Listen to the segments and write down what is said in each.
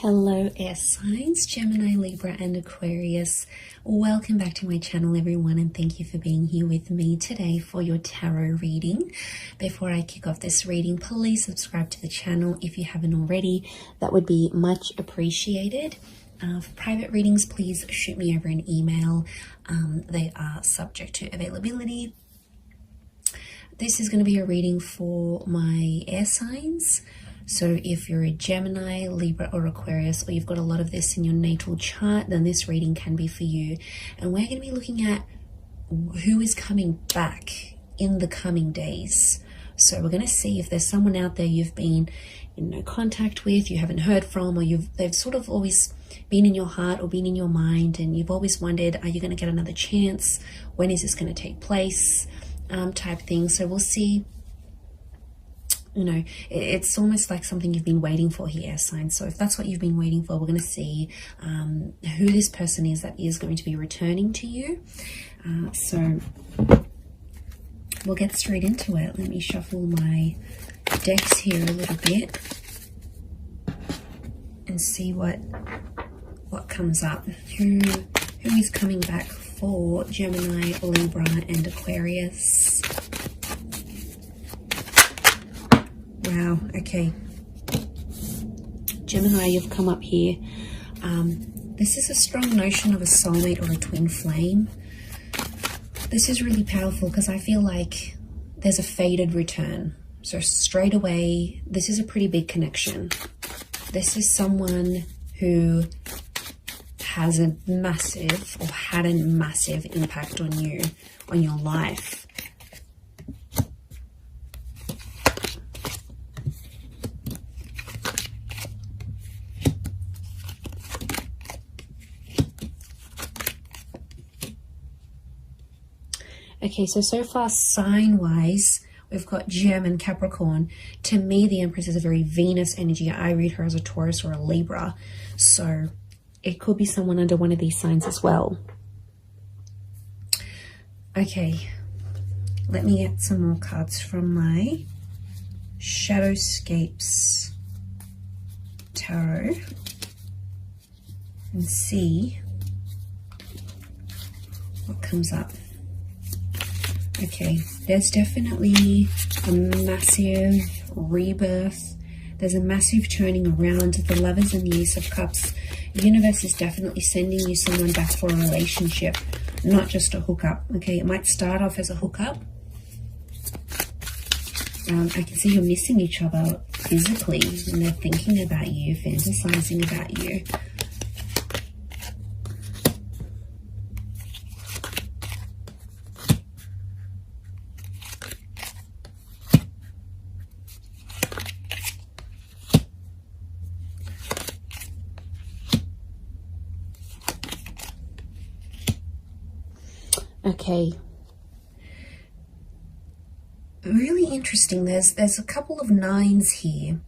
Hello air signs, Gemini, Libra and Aquarius. Welcome back to my channel everyone, and thank you for being here with me today for your tarot reading. Before I kick off this reading, please subscribe to the channel if you haven't already. That would be much appreciated. For private readings, please shoot me over an email. They are subject to availability. This is going to be a reading for my air signs. So if you're a Gemini, Libra or Aquarius, or you've got a lot of this in your natal chart, then this reading can be for you. And we're going to be looking at who is coming back in the coming days. So we're going to see if there's someone out there you've been in no contact with, you haven't heard from, or they've sort of always been in your heart or been in your mind, and you've always wondered, are you going to get another chance? When is this going to take place? Type thing. So we'll see. You know, it's almost like something you've been waiting for here, air signs. So if that's what you've been waiting for, we're going to see who this person is that is going to be returning to you. So we'll get straight into it. Let me shuffle my decks here a little bit and see what comes up. Who is coming back for Gemini, Libra and Aquarius? Wow, okay. Gemini, you've come up here. This is a strong notion of a soulmate or a twin flame. This is really powerful because I feel like there's a fated return. So straight away, this is a pretty big connection. This is someone who has a massive or had a massive impact on you, on your life. Okay, so far sign-wise, we've got Gem and Capricorn. To me, the Empress is a very Venus energy. I read her as a Taurus or a Libra. So it could be someone under one of these signs as well. Okay, let me get some more cards from my Shadowscapes Tarot and see what comes up. Okay, there's definitely a massive rebirth. There's a massive turning around. The Lovers and the Ace of Cups. The universe is definitely sending you someone back for a relationship, not just a hookup. Okay, it might start off as a hookup. I can see you're missing each other physically, and they're thinking about you, fantasizing about you. Okay, really interesting. There's a couple of nines here,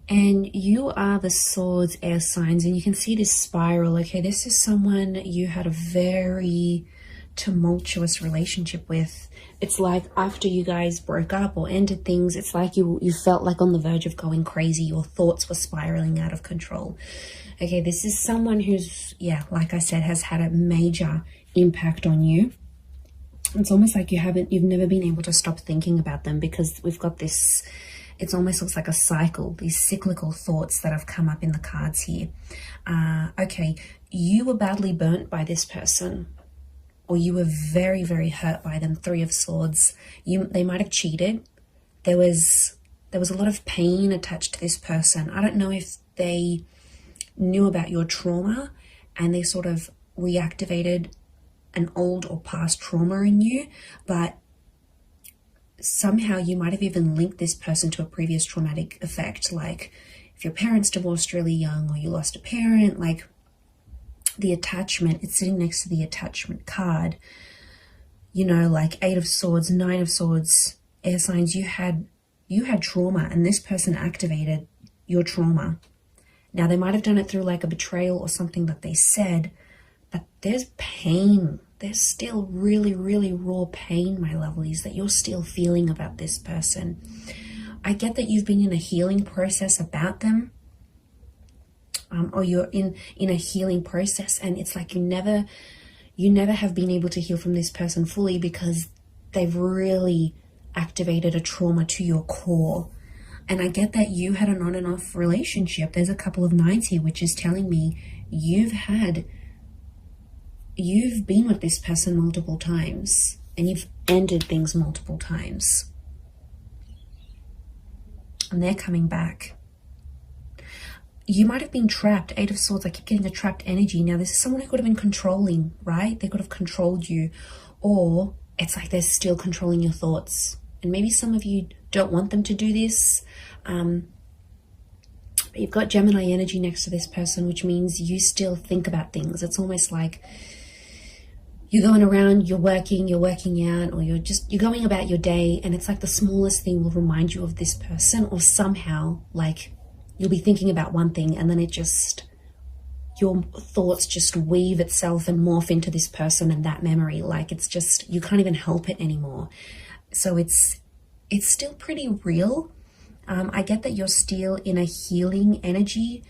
and you are the Swords air signs, and you can see this spiral. Okay, this is someone you had a very tumultuous relationship with. It's like after you guys broke up or ended things, it's like you felt like on the verge of going crazy. Your thoughts were spiraling out of control. Okay, this is someone who's, yeah, like I said, has had a major impact on you. It's almost like you've never been able to stop thinking about them, because we've got this, it almost looks like a cycle, these cyclical thoughts that have come up in the cards here. Okay, you were badly burnt by this person, or you were very, very hurt by them. Three of Swords. They might have cheated. There was a lot of pain attached to this person. I don't know if they knew about your trauma and they sort of reactivated an old or past trauma in you, but somehow you might have even linked this person to a previous traumatic effect, like if your parents divorced really young, or you lost a parent. Like the attachment, it's sitting next to the attachment card, you know, like Eight of Swords, Nine of Swords, air signs. You had trauma, and this person activated your trauma. Now they might have done it through like a betrayal or something that they said, but there's pain. There's still really, really raw pain, my lovelies, that you're still feeling about this person. I get that you've been in a healing process about them, or you're in a healing process, and it's like you never have been able to heal from this person fully because they've really activated a trauma to your core. And I get that you had an on and off relationship. There's a couple of nines here, which is telling me you've been with this person multiple times, and you've ended things multiple times. And they're coming back. You might have been trapped. Eight of Swords, I keep getting a trapped energy. Now, this is someone who could have been controlling, right? They could have controlled you. Or it's like they're still controlling your thoughts. And maybe some of you don't want them to do this. But you've got Gemini energy next to this person, which means you still think about things. It's almost like you're going around, you're working out, or you're going about your day, and it's like the smallest thing will remind you of this person, or somehow like you'll be thinking about one thing and then your thoughts just weave itself and morph into this person and that memory. Like it's just, you can't even help it anymore. So it's still pretty real. I get that you're still in a healing energy,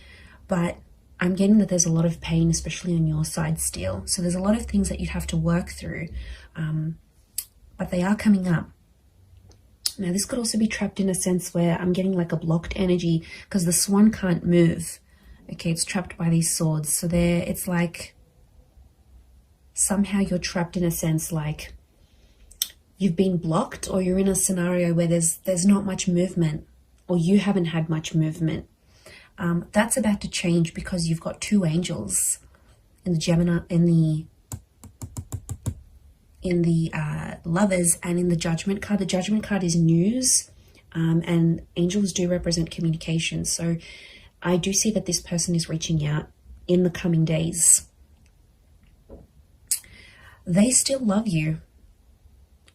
but I'm getting that there's a lot of pain, especially on your side still. So there's a lot of things that you'd have to work through, but they are coming up. Now, this could also be trapped in a sense where I'm getting like a blocked energy because the swan can't move. Okay, it's trapped by these swords. So it's like somehow you're trapped in a sense like you've been blocked, or you're in a scenario where there's not much movement, or you haven't had much movement. That's about to change because you've got two angels in the Gemini, in the Lovers, and in the Judgment card. The Judgment card is news, and angels do represent communication. So I do see that this person is reaching out in the coming days. They still love you.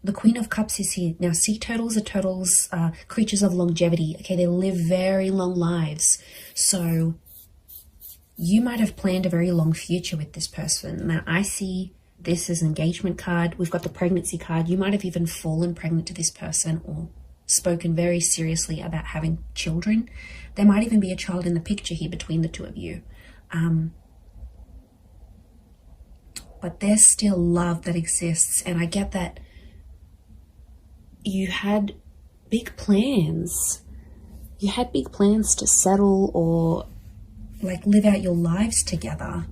The Queen of Cups is here. Now, sea turtles are creatures of longevity. Okay, they live very long lives. So you might have planned a very long future with this person. Now, I see this as an engagement card. We've got the pregnancy card. You might have even fallen pregnant to this person or spoken very seriously about having children. There might even be a child in the picture here between the two of you. But there's still love that exists. And I get that you had big plans. You had big plans to settle or like live out your lives together.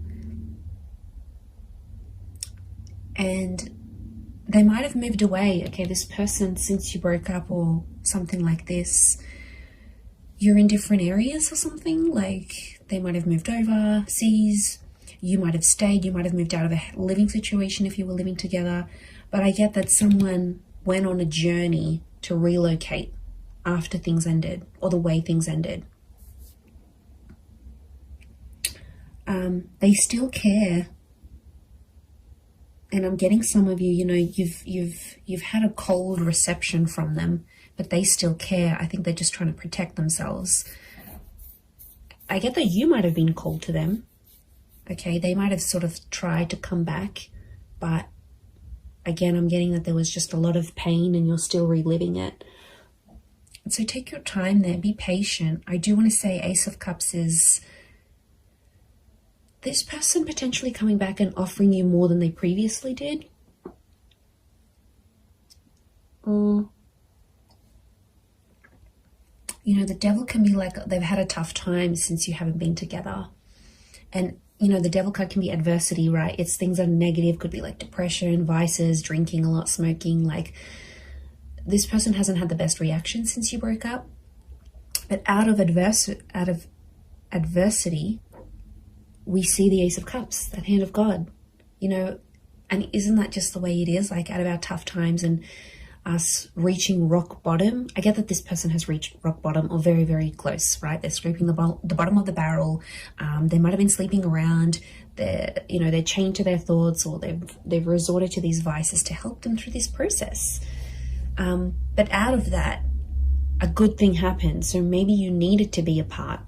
And they might have moved away. Okay, this person, since you broke up or something like this, you're in different areas or something. Like they might have moved overseas. You might have stayed. You might have moved out of a living situation if you were living together. But I get that someone went on a journey to relocate after things ended, or the way things ended. They still care. And I'm getting some of you, you know, you've had a cold reception from them, but they still care. I think they're just trying to protect themselves. I get that you might have been cold to them. Okay, they might have sort of tried to come back, but again, I'm getting that there was just a lot of pain and you're still reliving it. So take your time there, be patient. I do want to say Ace of Cups is this person potentially coming back and offering you more than they previously did. You know, the Devil can be like they've had a tough time since you haven't been together. And, you know, the Devil card can be adversity, right? It's things that are negative, could be like depression, vices, drinking a lot, smoking. Like this person hasn't had the best reaction since you broke up. But out of adversity, we see the Ace of Cups, that hand of God, you know, and isn't that just the way it is? Like out of our tough times and us reaching rock bottom. I get that this person has reached rock bottom or very, very close, right? They're scraping the bottom of the barrel. They might have been sleeping around. They're chained to their thoughts, or they've resorted to these vices to help them through this process. But out of that, a good thing happened. So maybe you needed to be apart.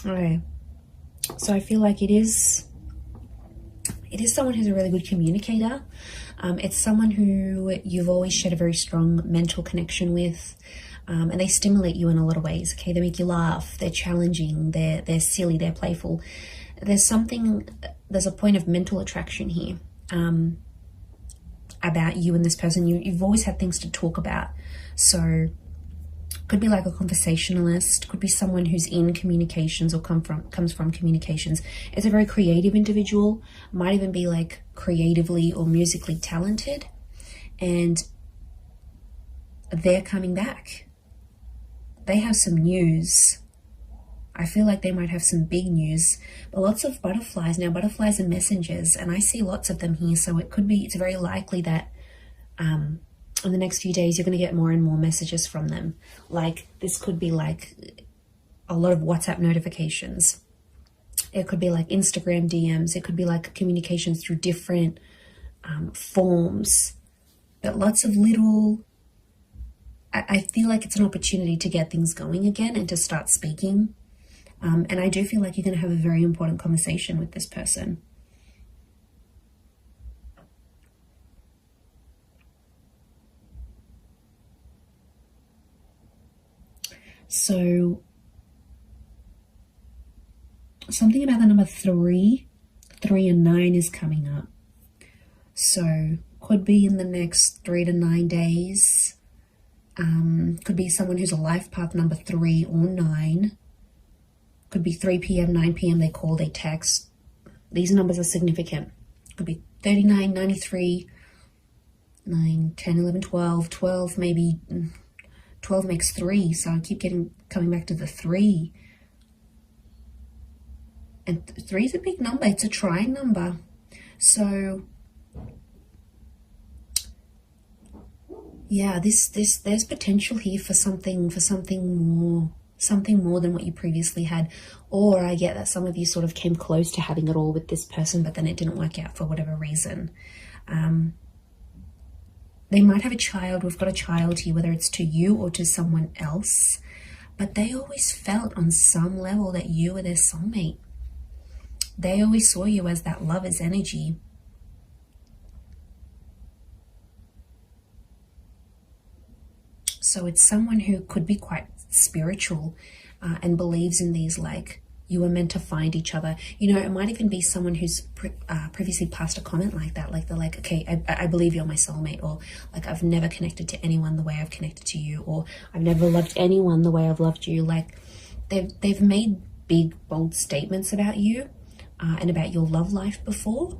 Okay, so I feel like it is someone who's a really good communicator. It's someone who you've always shared a very strong mental connection with. and they stimulate you in a lot of ways. Okay, they make you laugh, they're challenging, they're silly, they're playful. There's a point of mental attraction here about you and this person. You've always had things to talk about. So could be like a conversationalist, could be someone who's in communications or comes from communications. It's a very creative individual, might even be like creatively or musically talented, and they're coming back. They have some news. I feel like they might have some big news, but lots of butterflies. Now, butterflies are messengers, and I see lots of them here, so it's very likely that in the next few days, you're going to get more and more messages from them. Like, this could be like a lot of WhatsApp notifications. It could be like Instagram DMs. It could be like communications through different forms. But lots of little... I feel like it's an opportunity to get things going again and to start speaking. And I do feel like you're going to have a very important conversation with this person. So something about the number 3 and 9 is coming up. So could be in the next 3 to 9 days. Could be someone who's a life path number 3 or 9. Could be 3 p.m., 9 p.m. They call, they text. These numbers are significant. Could be 39, 93, 9, 10, 11, 12, 12 maybe... 12 makes 3, so I keep coming back to the 3. And 3 is a big number. It's a trying number. So yeah, there's potential here for something more than what you previously had. Or I get that some of you sort of came close to having it all with this person, but then it didn't work out for whatever reason. They might have a child. We've got a child here, whether it's to you or to someone else. But they always felt on some level that you were their soulmate. They always saw you as that lover's energy. So it's someone who could be quite spiritual and believes in these, like, you were meant to find each other. You know, it might even be someone who's previously passed a comment like that. Like, they're like, okay, I believe you're my soulmate. Or like, I've never connected to anyone the way I've connected to you. Or I've never loved anyone the way I've loved you. Like, they've made big, bold statements about you and about your love life before.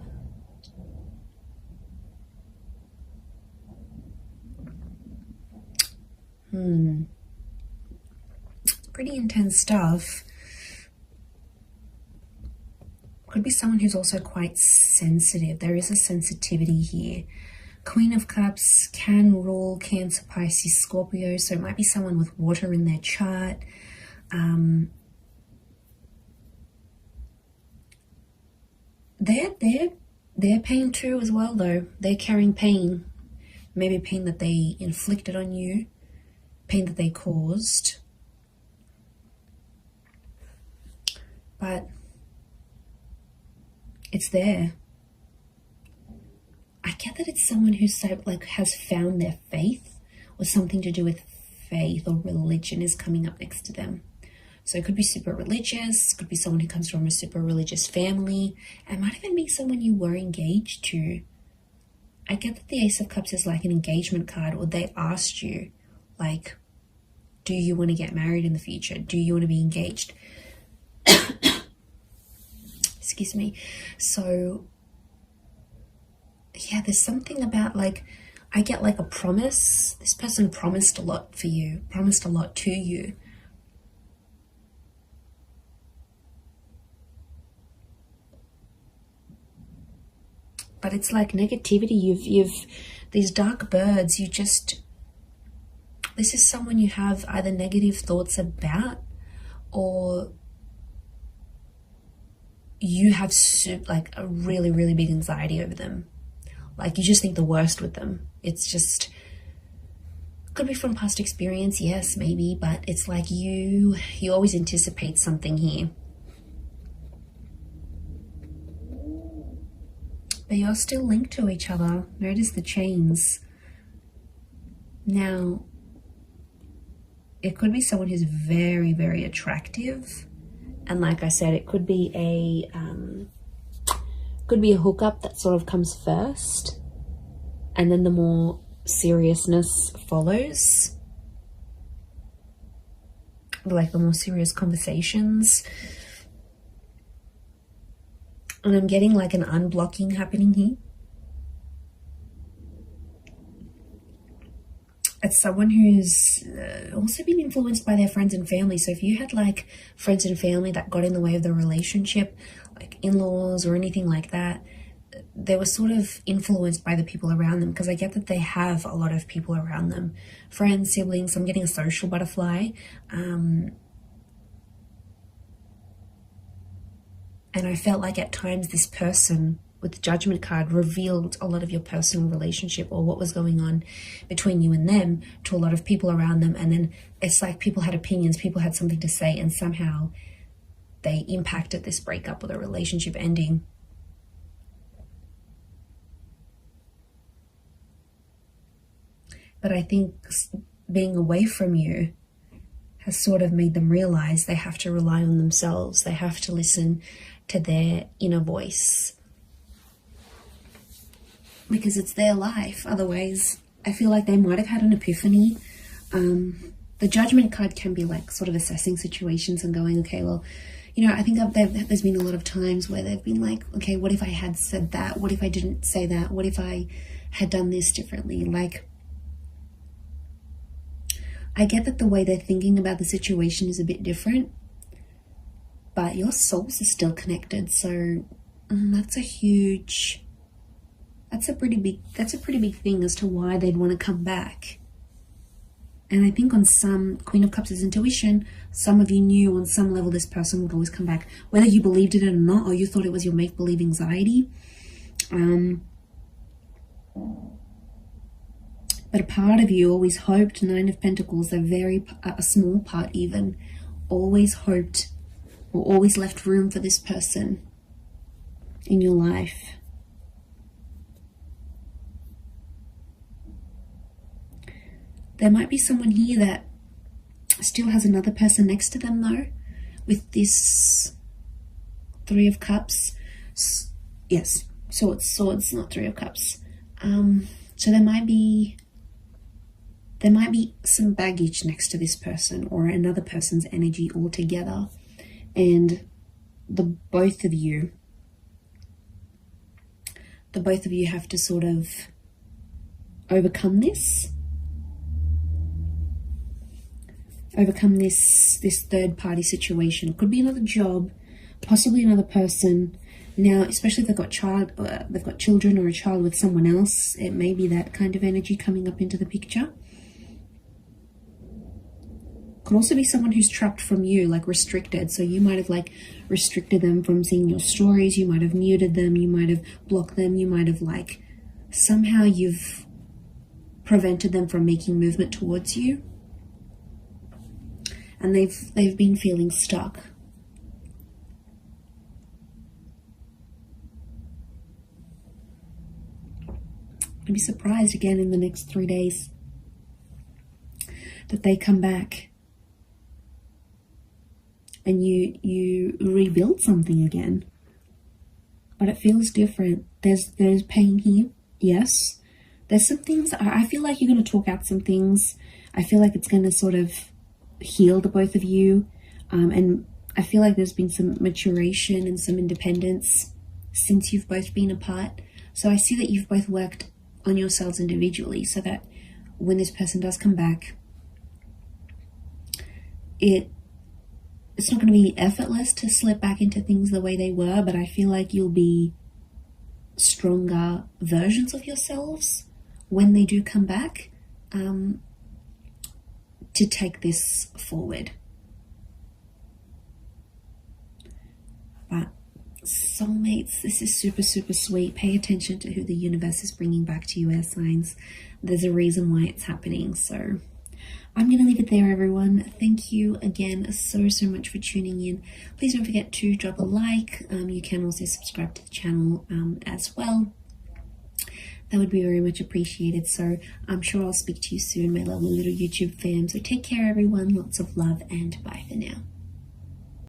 Pretty intense stuff. Could be someone who's also quite sensitive. There is a sensitivity here. Queen of Cups can rule Cancer, Pisces, Scorpio. So it might be someone with water in their chart. They're pain too as well, though. They're carrying pain. Maybe pain that they inflicted on you. Pain that they caused. But it's there. I get that it's someone who's so, like, has found their faith, or something to do with faith or religion is coming up next to them. So it could be super religious, could be someone who comes from a super religious family. It might even be someone you were engaged to. I get that the Ace of Cups is like an engagement card, or they asked you, like, do you want to get married in the future? Do you want to be engaged? Excuse me. So yeah, there's something about, like, I get like a promise. This person promised a lot for you, promised a lot to you. But it's like negativity. You've these dark birds, this is someone you have either negative thoughts about, or you have like a really, really big anxiety over them. Like, you just think the worst with them. It's just, could be from past experience, yes, maybe, but it's like you always anticipate something here. But you're still linked to each other. Notice the chains. Now, it could be someone who's very, very attractive. And like I said, it could be a hookup that sort of comes first, and then the more seriousness follows, like the more serious conversations. And I'm getting like an unblocking happening here. It's someone who's also been influenced by their friends and family. So if you had like friends and family that got in the way of the relationship, like in-laws or anything like that, they were sort of influenced by the people around them, because I get that they have a lot of people around them. Friends, siblings, I'm getting a social butterfly. And I felt like at times this person with the Judgment card revealed a lot of your personal relationship or what was going on between you and them to a lot of people around them. And then it's like people had opinions, people had something to say, and somehow they impacted this breakup or the relationship ending. But I think being away from you has sort of made them realize they have to rely on themselves. They have to listen to their inner voice, because it's their life. Otherwise, I feel like they might have had an epiphany. The Judgment card can be like sort of assessing situations and going, okay, well, you know, I think there's been a lot of times where they've been like, okay, what if I had said that? What if I didn't say that? What if I had done this differently? Like, I get that the way they're thinking about the situation is a bit different, but your souls are still connected. So that's a pretty big thing as to why they'd want to come back. And I think on some, Queen of Cups is intuition. Some of you knew on some level this person would always come back, whether you believed it or not, or you thought it was your make-believe anxiety. But a part of you always hoped, Nine of Pentacles, a small part even, always hoped or always left room for this person in your life. There might be someone here that still has another person next to them though, with this Three of Cups. Yes, swords, not Three of Cups. So there might be some baggage next to this person or another person's energy altogether. And the both of you have to sort of overcome this third party situation. It could be another job, possibly another person. Now, especially if they've got children or a child with someone else, it may be that kind of energy coming up into the picture. Could also be someone who's trapped from you, like restricted. So you might have like restricted them from seeing your stories. You might have muted them. You might have blocked them. You might have like somehow you've prevented them from making movement towards you. And they've been feeling stuck. I'd be surprised again in the next 3 days that they come back and you rebuild something again. But it feels different. There's pain here, yes. There's some things, I feel like you're going to talk out some things. I feel like it's going to sort of heal the both of you. And I feel like there's been some maturation and some independence since you've both been apart. So I see that you've both worked on yourselves individually so that when this person does come back, it's not going to be effortless to slip back into things the way they were, but I feel like you'll be stronger versions of yourselves when they do come back, to take this forward. But soulmates, this is super, super sweet. Pay attention to who the universe is bringing back to you, air signs. There's a reason why it's happening. So I'm going to leave it there, everyone. Thank you again so much for tuning in. Please don't forget to drop a like. You can also subscribe to the channel as well. that would be very much appreciated. So I'm sure I'll speak to you soon, my lovely little YouTube fam. So take care, everyone. Lots of love, and bye for now.